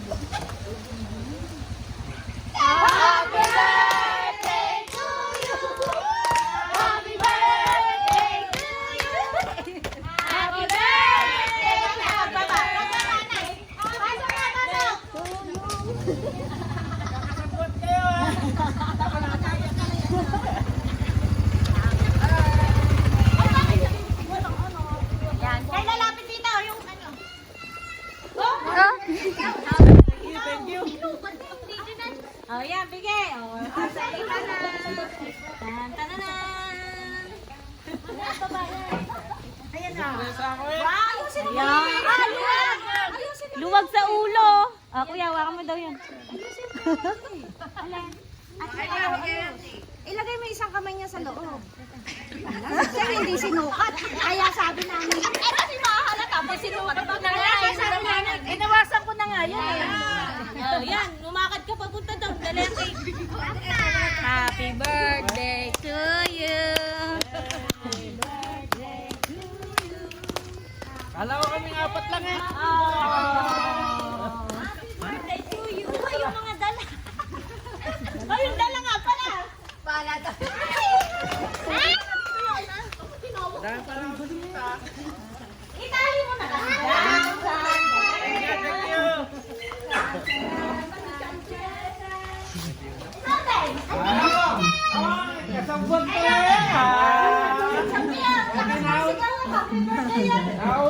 Happy birthday to you. Happy birthday to you. Happy birthday. Baba. Pasok na, pasok. Yan. Kaya lalapit dito yung ano. Thank you. Oh, yan, bigay. Oh, pasali ka na. Tan-tananan. Ayan na. Wow, ayusin mo. Ayan. Luwag. Luwag sa ulo. Ah, kuya, hawakan mo daw yan. Alin? Ilagay mo isang kamay niya sa loob. Kasi hindi sinukat. Kaya sabi namin, kasi mahala tapos sinukat pa na nga. Inawasan ko na nga yan eh. Oh, yan, lumakad ka papunta daw. Dali ang cake. Happy birthday to you. Kala ko kaming apat lang eh. Birthday to you. Ay, yung mga dala. Ay, yung dala nga pala. Pala daw. Dahil parang Itali mo na lang. thank you. Kasabot ko eh. Ako